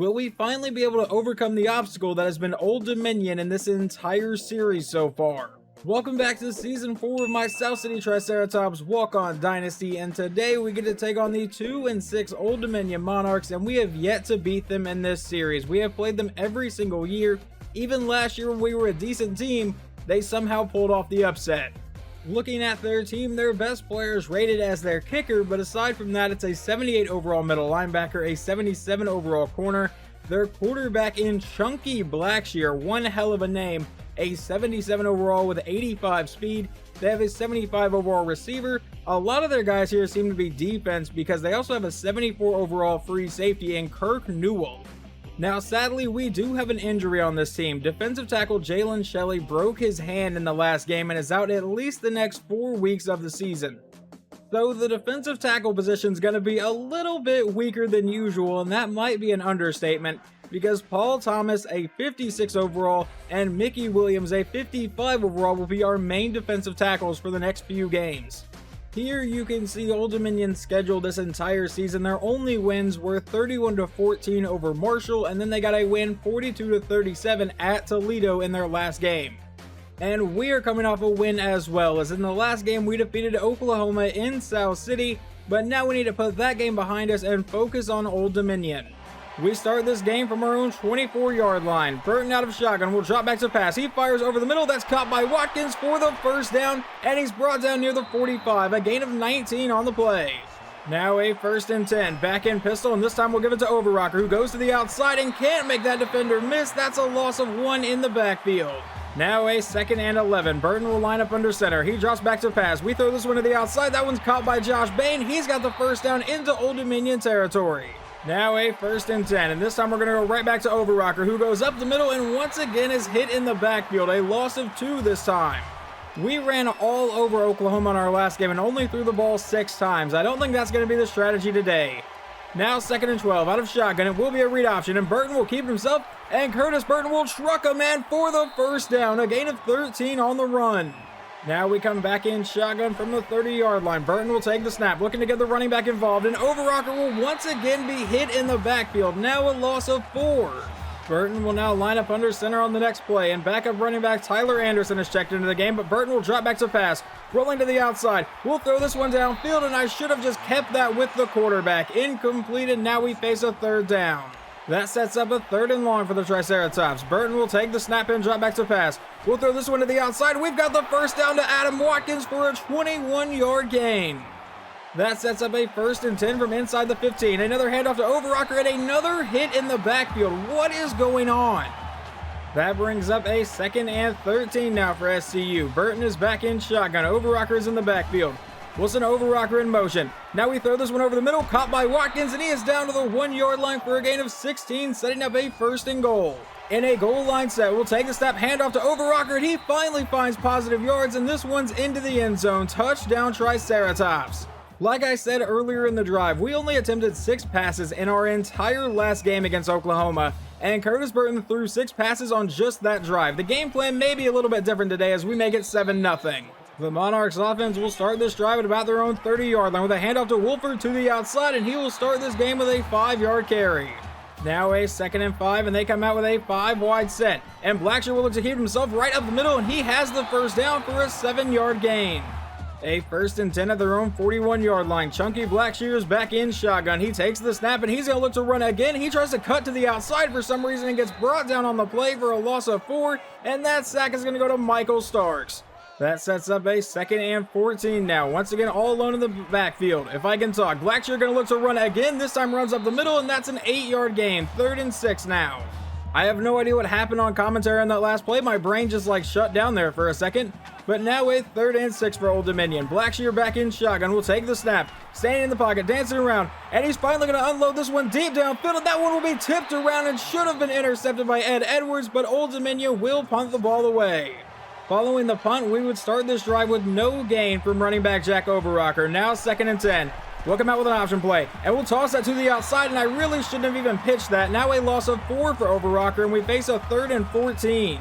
Will we finally be able to overcome the obstacle that has been Old Dominion in this entire series so far? Welcome back to Season 4 of my South City Triceratops Walk-On Dynasty, and today we get to take on the 2 and 6 Old Dominion Monarchs, and we have yet to beat them in this series. We have played them every single year. Even last year when we were a decent team, they somehow pulled off the upset. Looking at their team, their best player is rated as their kicker, but aside from that, it's a 78 overall middle linebacker, a 77 overall corner. Their quarterback in Chunky Blackshear, one hell of a name, a 77 overall with 85 speed. They have a 75 overall receiver. A lot of their guys here seem to be defense because they also have a 74 overall free safety in Kirk Newell. Now, sadly, we do have an injury on this team. Defensive tackle Jalen Shelley broke his hand in the last game and is out at least the next 4 weeks of the season. So the defensive tackle position is going to be a little bit weaker than usual, and that might be an understatement because Paul Thomas, a 56 overall, and Mickey Williams, a 55 overall, will be our main defensive tackles for the next few games. Here you can see Old Dominion's schedule this entire season. Their only wins were 31-14 over Marshall, and then they got a win 42-37 at Toledo in their last game. And we are coming off a win as well, as in the last game we defeated Oklahoma in South City, but now we need to put that game behind us and focus on Old Dominion. We start this game from our own 24-yard line. Burton out of shotgun will drop back to pass. He fires over the middle. That's caught by Watkins for the first down, and he's brought down near the 45. A gain of 19 on the play. Now a 1st and 10. Back in pistol, and this time we'll give it to Overrocker, who goes to the outside and can't make that defender miss. That's a loss of 1 in the backfield. Now a 2nd and 11. Burton will line up under center. He drops back to pass. We throw this one to the outside. That one's caught by Josh Bain. He's got the first down into Old Dominion territory. Now a 1st and 10, and this time we're going to go right back to Overrocker, who goes up the middle and once again is hit in the backfield, a loss of 2 this time. We ran all over Oklahoma in our last game and only threw the ball 6 times. I don't think that's going to be the strategy today. Now 2nd and 12, out of shotgun, it will be a read option, and Burton will keep it himself, and Curtis Burton will truck a man for the first down, a gain of 13 on the run. Now we come back in shotgun from the 30-yard line. Burton will take the snap, looking to get the running back involved, and Overrocker will once again be hit in the backfield. Now a loss of 4. Burton will now line up under center on the next play, and backup running back Tyler Anderson is checked into the game, but Burton will drop back to pass. Rolling to the outside. We'll throw this one downfield, and I should have just kept that with the quarterback. Incomplete, and now we face a 3rd down. That sets up a 3rd and long for the Triceratops. Burton will take the snap and drop back to pass. We'll throw this one to the outside. We've got the first down to Adam Watkins for a 21-yard gain. That sets up a 1st and 10 from inside the 15. Another handoff to Overrocker and another hit in the backfield. What is going on? That brings up a 2nd and 13 now for SCU. Burton is back in shotgun. Overrocker is in the backfield. We'll send Overrocker in motion. Now we throw this one over the middle, caught by Watkins, and he is down to the 1-yard line for a gain of 16, setting up a 1st and goal. In a goal line set, we'll take the snap, handoff to Overrocker, and he finally finds positive yards, and this one's into the end zone. Touchdown Triceratops. Like I said earlier in the drive, we only attempted 6 passes in our entire last game against Oklahoma, and Curtis Burton threw 6 passes on just that drive. The game plan may be a little bit different today as we make it 7-0. The Monarchs offense will start this drive at about their own 30-yard line with a handoff to Wolford to the outside, and he will start this game with a 5-yard carry. Now a 2nd and 5, and they come out with a 5-wide set. And Blackshear will look to keep himself right up the middle, and he has the first down for a 7-yard gain. A 1st and 10 at their own 41-yard line. Chunky Blackshear is back in shotgun. He takes the snap, and he's going to look to run again. He tries to cut to the outside for some reason and gets brought down on the play for a loss of 4, and that sack is going to go to Michael Starks. That sets up a 2nd and 14 now. Once again, all alone in the backfield. If I can talk, Blackshear going to look to run again. This time runs up the middle, and that's an 8-yard gain. 3rd and 6 now. I have no idea what happened on commentary on that last play. My brain just shut down there for a second. But now a 3rd and 6 for Old Dominion. Blackshear back in shotgun. Will take the snap. Standing in the pocket, dancing around. And he's finally going to unload this one deep downfield. And that one will be tipped around and should have been intercepted by Ed Edwards. But Old Dominion will punt the ball away. Following the punt, we would start this drive with no gain from running back Jack Overrocker. Now 2nd and 10. We'll come out with an option play, and we'll toss that to the outside, and I really shouldn't have even pitched that. Now a loss of 4 for Overrocker, and we face a 3rd and 14.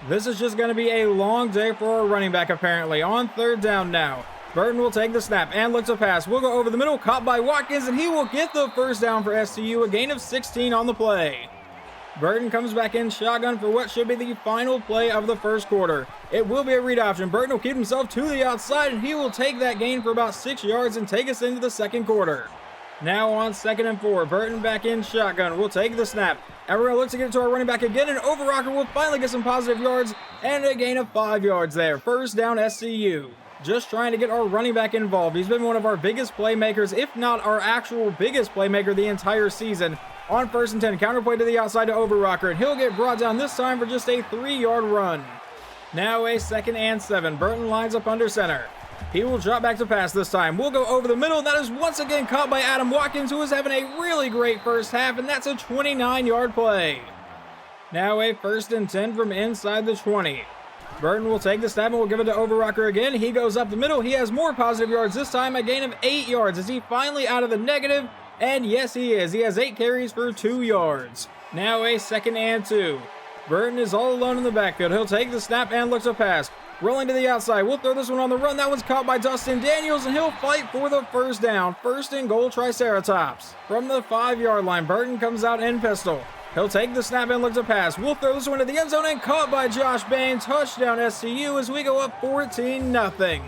This is just going to be a long day for our running back, apparently. On 3rd down now. Burton will take the snap and look to pass. We'll go over the middle, caught by Watkins, and he will get the first down for SCU, a gain of 16 on the play. Burton comes back in shotgun for what should be the final play of the first quarter. It will be a read option. Burton will keep himself to the outside, and he will take that gain for about 6 yards and take us into the second quarter. Now on 2nd and 4, Burton back in shotgun. We'll take the snap, and we're going to look to get it to our running back again, and Overrocker will finally get some positive yards, and a gain of 5 yards there. First down SCU. Just trying to get our running back involved. He's been one of our biggest playmakers, if not our actual biggest playmaker the entire season. On 1st and 10, counterplay to the outside to Overrocker, and he'll get brought down this time for just a 3-yard run. Now a 2nd and 7. Burton lines up under center. He will drop back to pass this time. We'll go over the middle, and that is once again caught by Adam Watkins, who is having a really great first half, and that's a 29-yard play. Now a 1st and 10 from inside the 20. Burton will take the snap and will give it to Overrocker again. He goes up the middle. He has more positive yards this time, a gain of 8 yards. Is he finally out of the negative? And yes, he is. He has 8 carries for 2 yards. Now a 2nd and 2. Burton is all alone in the backfield. He'll take the snap and look to pass. Rolling to the outside. We'll throw this one on the run. That one's caught by Dustin Daniels, and he'll fight for the first down. 1st and goal, Triceratops. From the 5-yard line, Burton comes out in pistol. He'll take the snap and look to pass. We'll throw this one to the end zone and caught by Josh Bain. Touchdown SCU as we go up 14-0.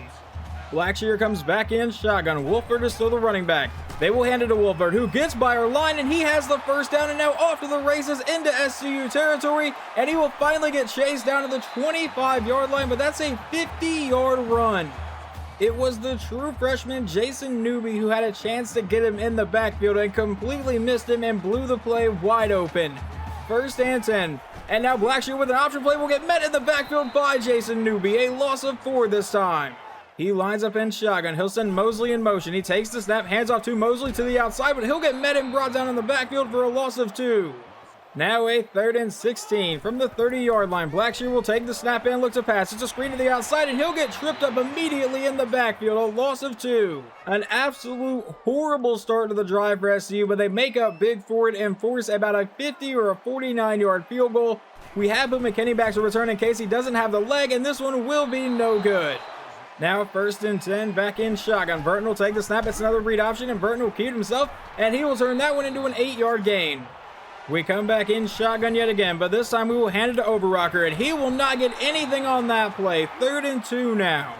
Blackshear comes back in shotgun. Wolford is still the running back. They will hand it to Wolford, who gets by our line, and he has the first down, and now off to the races into SCU territory, and he will finally get chased down to the 25-yard line, but that's a 50-yard run. It was the true freshman Jason Newby who had a chance to get him in the backfield and completely missed him and blew the play wide open. 1st and 10. And now Blackshear with an option play will get met in the backfield by Jason Newby. A loss of 4 this time. He lines up in shotgun. He'll send Mosley in motion. He takes the snap, hands off to Mosley to the outside, but he'll get met and brought down in the backfield for a loss of 2. Now a 3rd and 16 from the 30-yard line. Blackshear will take the snap and look to pass. It's a screen to the outside, and he'll get tripped up immediately in the backfield. A loss of 2. An absolute horrible start to the drive for SCU, but they make up big for it and force about a 50 or a 49-yard field goal. We have put McKinney back to return in case he doesn't have the leg, and this one will be no good. Now 1st and 10, back in shotgun. Burton will take the snap. It's another read option, and Burton will keep himself, and he will turn that one into an 8-yard gain. We come back in shotgun yet again, but this time we will hand it to Overrocker, and he will not get anything on that play. 3rd and 2 now.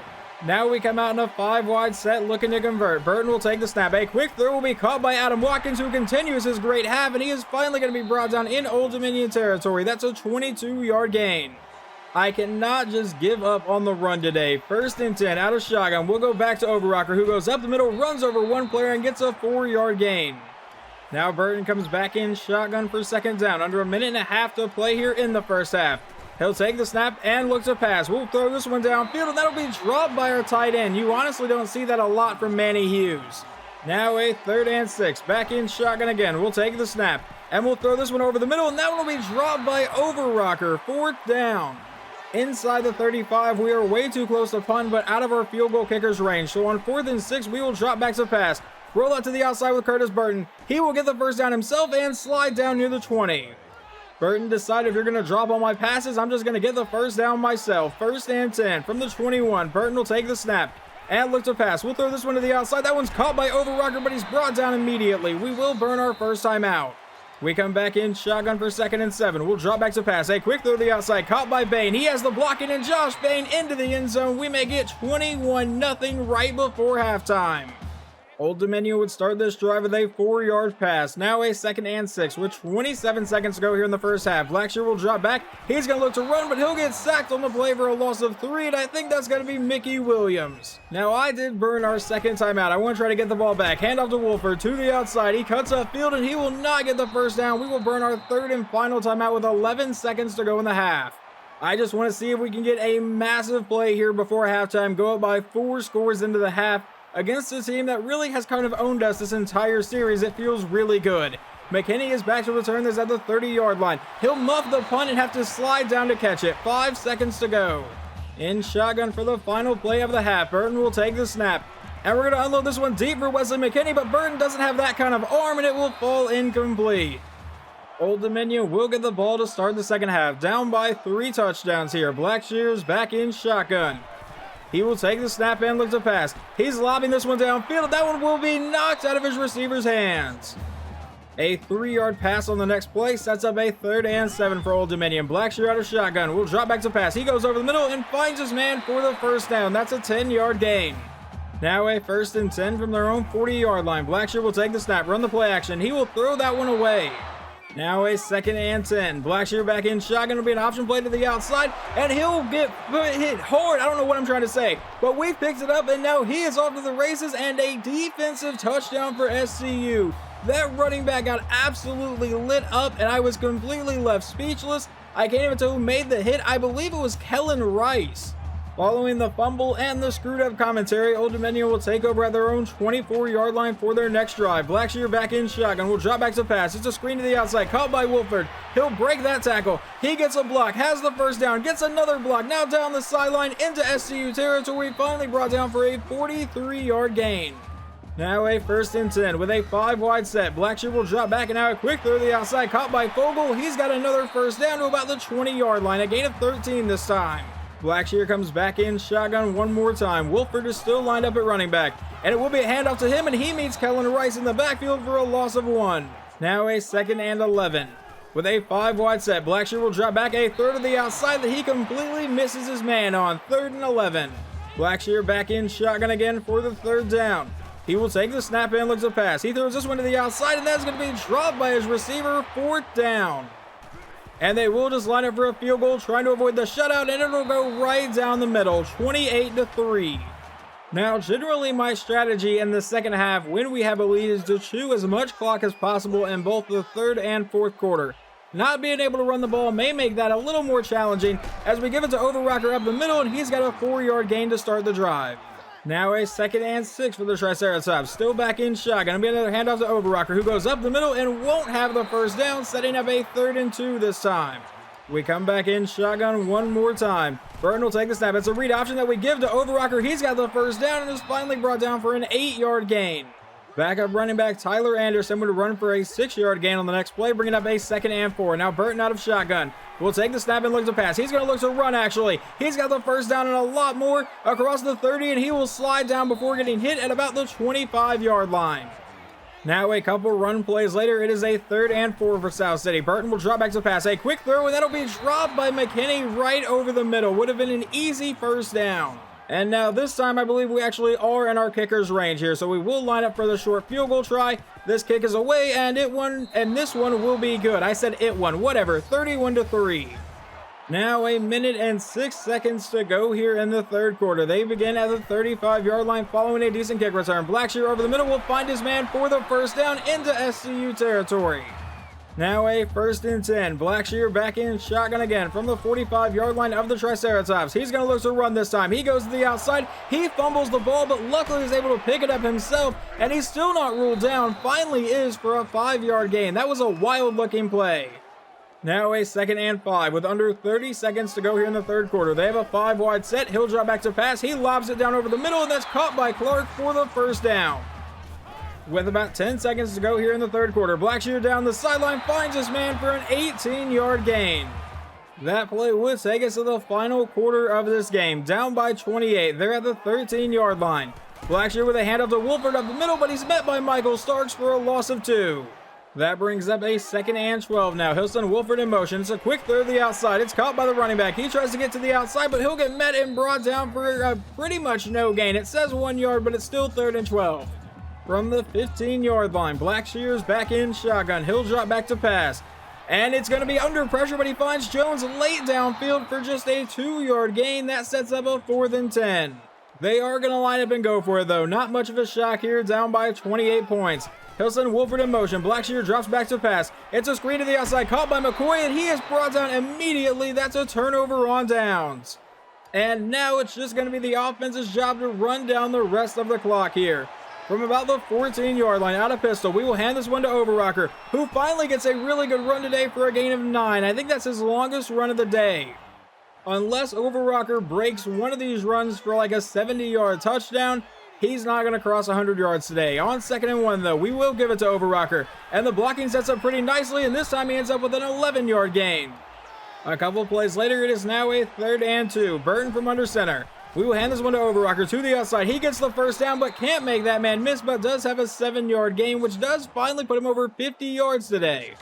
Now we come out in a 5-wide set looking to convert. Burton will take the snap. A quick throw will be caught by Adam Watkins, who continues his great half, and he is finally going to be brought down in Old Dominion territory. That's a 22-yard gain. I cannot just give up on the run today. 1st and 10 out of shotgun. We'll go back to Overrocker, who goes up the middle, runs over one player, and gets a 4-yard gain. Now Burton comes back in shotgun for 2nd down. Under a minute and a half to play here in the first half. He'll take the snap and look to pass. We'll throw this one downfield, and that'll be dropped by our tight end. You honestly don't see that a lot from Manny Hughes. Now a 3rd and 6. Back in shotgun again. We'll take the snap, and we'll throw this one over the middle, and that one will be dropped by Overrocker. 4th down. Inside the 35, we are way too close to punt, but out of our field goal kicker's range. So on 4th and 6, we will drop back to pass. Roll out to the outside with Curtis Burton. He will get the first down himself and slide down near the 20. Burton decided, if you're going to drop all my passes, I'm just going to get the first down myself. 1st and 10 from the 21. Burton will take the snap and look to pass. We'll throw this one to the outside. That one's caught by Overrocker, but he's brought down immediately. We will burn our first time out. We come back in shotgun for 2nd and 7. We'll drop back to pass. A quick throw to the outside, caught by Bain. He has the blocking, and Josh Bain into the end zone. We make it 21-0 right before halftime. Old Dominion would start this drive with a 4-yard pass. Now a 2nd and 6 with 27 seconds to go here in the first half. Blackshear will drop back. He's going to look to run, but he'll get sacked on the play for a loss of 3, and I think that's going to be Mickey Williams. Now I did burn our 2nd timeout. I want to try to get the ball back. Hand off to Wolford to the outside. He cuts upfield, and he will not get the first down. We will burn our 3rd and final timeout with 11 seconds to go in the half. I just want to see if we can get a massive play here before halftime. Go up by 4 scores into the half. Against a team that really has kind of owned us this entire series. It feels really good. McKinney is back to return this at the 30-yard line. He'll muff the punt and have to slide down to catch it. 5 seconds to go. In shotgun for the final play of the half. Burton will take the snap. And we're going to unload this one deep for Wesley McKinney, but Burton doesn't have that kind of arm, and it will fall incomplete. Old Dominion will get the ball to start the second half. Down by 3 touchdowns here. Blackshear's back in shotgun. He will take the snap and look to pass. He's lobbing this one downfield. That one will be knocked out of his receiver's hands. A 3-yard pass on the next play sets up a 3rd and 7 for Old Dominion. Blackshear out of shotgun will drop back to pass. He goes over the middle and finds his man for the first down. That's a 10-yard gain. Now a 1st and 10 from their own 40-yard line. Blackshear will take the snap, run the play action. He will throw that one away. Now a 2nd and 10. Blackshear back in shotgun. Will be an option play to the outside, and he'll get hit hard. I don't know what I'm trying to say, but we picked it up, and now he is off to the races, and a defensive touchdown for SCU. That running back got absolutely lit up, and I was completely left speechless. I can't even tell who made the hit. I believe it was Kellen Rice. Following the fumble and the screwed up commentary, Old Dominion will take over at their own 24-yard line for their next drive. Blackshear back in shotgun, will drop back to pass. It's a screen to the outside, caught by Wolford. He'll break that tackle. He gets a block, has the first down, gets another block. Now down the sideline into SCU territory, finally brought down for a 43-yard gain. Now a 1st and 10 with a 5-wide set. Blackshear will drop back, and now a quick throw to the outside, caught by Fogel. He's got another first down to about the 20-yard line, a gain of 13 this time. Blackshear comes back in shotgun one more time. Wolford is still lined up at running back, and it will be a handoff to him, and he meets Kellen Rice in the backfield for a loss of 1. Now a 2nd and 11. With a 5-wide set, Blackshear will drop back a throw to the outside that he completely misses his man on 3rd and 11. Blackshear back in shotgun again for the 3rd down. He will take the snap and looks to pass. He throws this one to the outside, and that's going to be dropped by his receiver, 4th down. And they will just line up for a field goal, trying to avoid the shutout, and it'll go right down the middle, 28-3. Now, generally my strategy in the second half when we have a lead is to chew as much clock as possible in both the 3rd and 4th quarter. Not being able to run the ball may make that a little more challenging as we give it to Overrocker up the middle, and he's got a 4-yard gain to start the drive. Now a 2nd and 6 for the Triceratops. Still back in shotgun. Going to be another handoff to Overrocker, who goes up the middle and won't have the first down, setting up a 3rd and 2 this time. We come back in shotgun one more time. Burton will take the snap. It's a read option that we give to Overrocker. He's got the first down and is finally brought down for an 8-yard gain. Backup running back Tyler Anderson would run for a 6-yard gain on the next play, bringing up a 2nd and 4. Now Burton out of shotgun. Will take the snap and look to pass. He's going to look to run, actually. He's got the first down and a lot more across the 30, and he will slide down before getting hit at about the 25-yard line. Now a couple run plays later, it is a 3rd and 4 for South City. Burton will drop back to pass. A quick throw, and that'll be dropped by McKinney right over the middle. Would have been an easy first down. And now this time I believe we actually are in our kicker's range here, so we will line up for the short field goal try. This kick is away, and this one will be good. I said it won, whatever, 31-3. Now a minute and 6 seconds to go here in the 3rd quarter. They begin at the 35-yard line following a decent kick return. Blackshear over the middle will find his man for the first down into SCU territory. Now a 1st and 10. Blackshear back in shotgun again from the 45-yard line of the Triceratops. He's going to look to run this time. He goes to the outside. He fumbles the ball, but luckily he's able to pick it up himself, and he's still not ruled down. Finally is for a 5-yard gain. That was a wild-looking play. Now a 2nd and 5 with under 30 seconds to go here in the 3rd quarter. They have a 5-wide set. He'll drop back to pass. He lobs it down over the middle, and that's caught by Clark for the first down. With about 10 seconds to go here in the 3rd quarter, Blackshear down the sideline finds his man for an 18-yard gain. That play would take us to the final quarter of this game, down by 28. They're at the 13-yard line. Blackshear with a handoff to Wolford up the middle, but he's met by Michael Starks for a loss of 2. That brings up a 2nd and 12 now. He'll send Wolford in motion. It's a quick throw to the outside. It's caught by the running back. He tries to get to the outside, but he'll get met and brought down for pretty much no gain. It says 1 yard, but it's still 3rd and 12. From the 15-yard line, Blackshear's back in shotgun. He'll drop back to pass. And it's going to be under pressure, but he finds Jones late downfield for just a 2-yard gain. That sets up a 4th and 10. They are going to line up and go for it, though. Not much of a shock here, down by 28 points. He'll send Wolford in motion. Blackshear drops back to pass. It's a screen to the outside, caught by McCoy, and he is brought down immediately. That's a turnover on downs. And now it's just going to be the offense's job to run down the rest of the clock here. From about the 14-yard line, out of pistol, we will hand this one to Overrocker, who finally gets a really good run today for a gain of 9. I think that's his longest run of the day. Unless Overrocker breaks one of these runs for like a 70-yard touchdown, he's not going to cross 100 yards today. On 2nd and 1, though, we will give it to Overrocker. And the blocking sets up pretty nicely, and this time he ends up with an 11-yard gain. A couple plays later, it is now a 3rd and 2. Burton from under center. We will hand this one to Overrocker to the outside. He gets the first down, but can't make that man miss, but does have a 7-yard gain, which does finally put him over 50 yards today.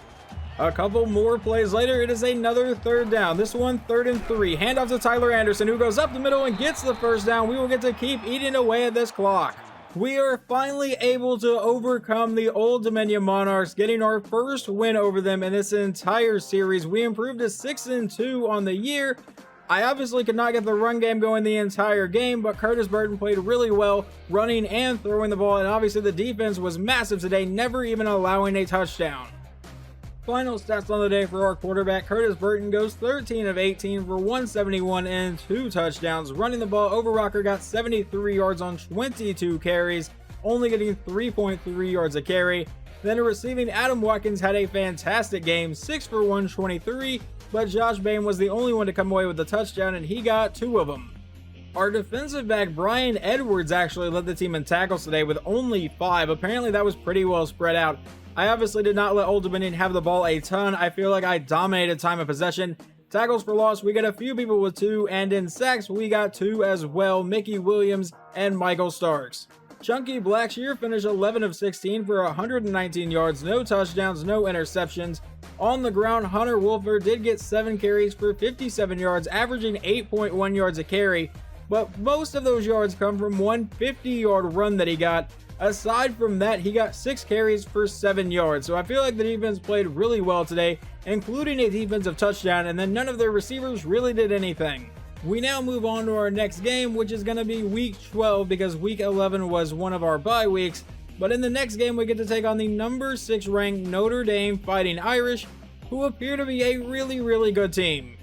A couple more plays later, it is another third down. This one, 3rd and 3. Handoff to Tyler Anderson, who goes up the middle and gets the first down. We will get to keep eating away at this clock. We are finally able to overcome the Old Dominion Monarchs, getting our first win over them in this entire series. We improved to 6-2 on the year. I obviously could not get the run game going the entire game, but Curtis Burton played really well, running and throwing the ball, and obviously the defense was massive today, never even allowing a touchdown. Final stats on the day for our quarterback, Curtis Burton goes 13 of 18 for 171 and 2 touchdowns. Running the ball, Overrocker got 73 yards on 22 carries, only getting 3.3 yards a carry. Then receiving, Adam Watkins had a fantastic game, 6 for 123, but Josh Bain was the only one to come away with the touchdown, and he got 2 of them. Our defensive back, Brian Edwards, actually led the team in tackles today with only 5. Apparently that was pretty well spread out. I obviously did not let Old Dominion have the ball a ton. I feel like I dominated time of possession. Tackles for loss, we got a few people with 2, and in sacks, we got 2 as well, Mickey Williams and Michael Starks. Chunky Blackshear finished 11 of 16 for 119 yards, no touchdowns, no interceptions. On the ground, Hunter Wolfer did get 7 carries for 57 yards, averaging 8.1 yards a carry, but most of those yards come from one 50-yard run that he got. Aside from that, he got 6 carries for 7 yards, so I feel like the defense played really well today, including a defensive touchdown, and then none of their receivers really did anything. We now move on to our next game, which is going to be week 12 because week 11 was one of our bye weeks. But in the next game, we get to take on the number 6 ranked Notre Dame Fighting Irish, who appear to be a really good team.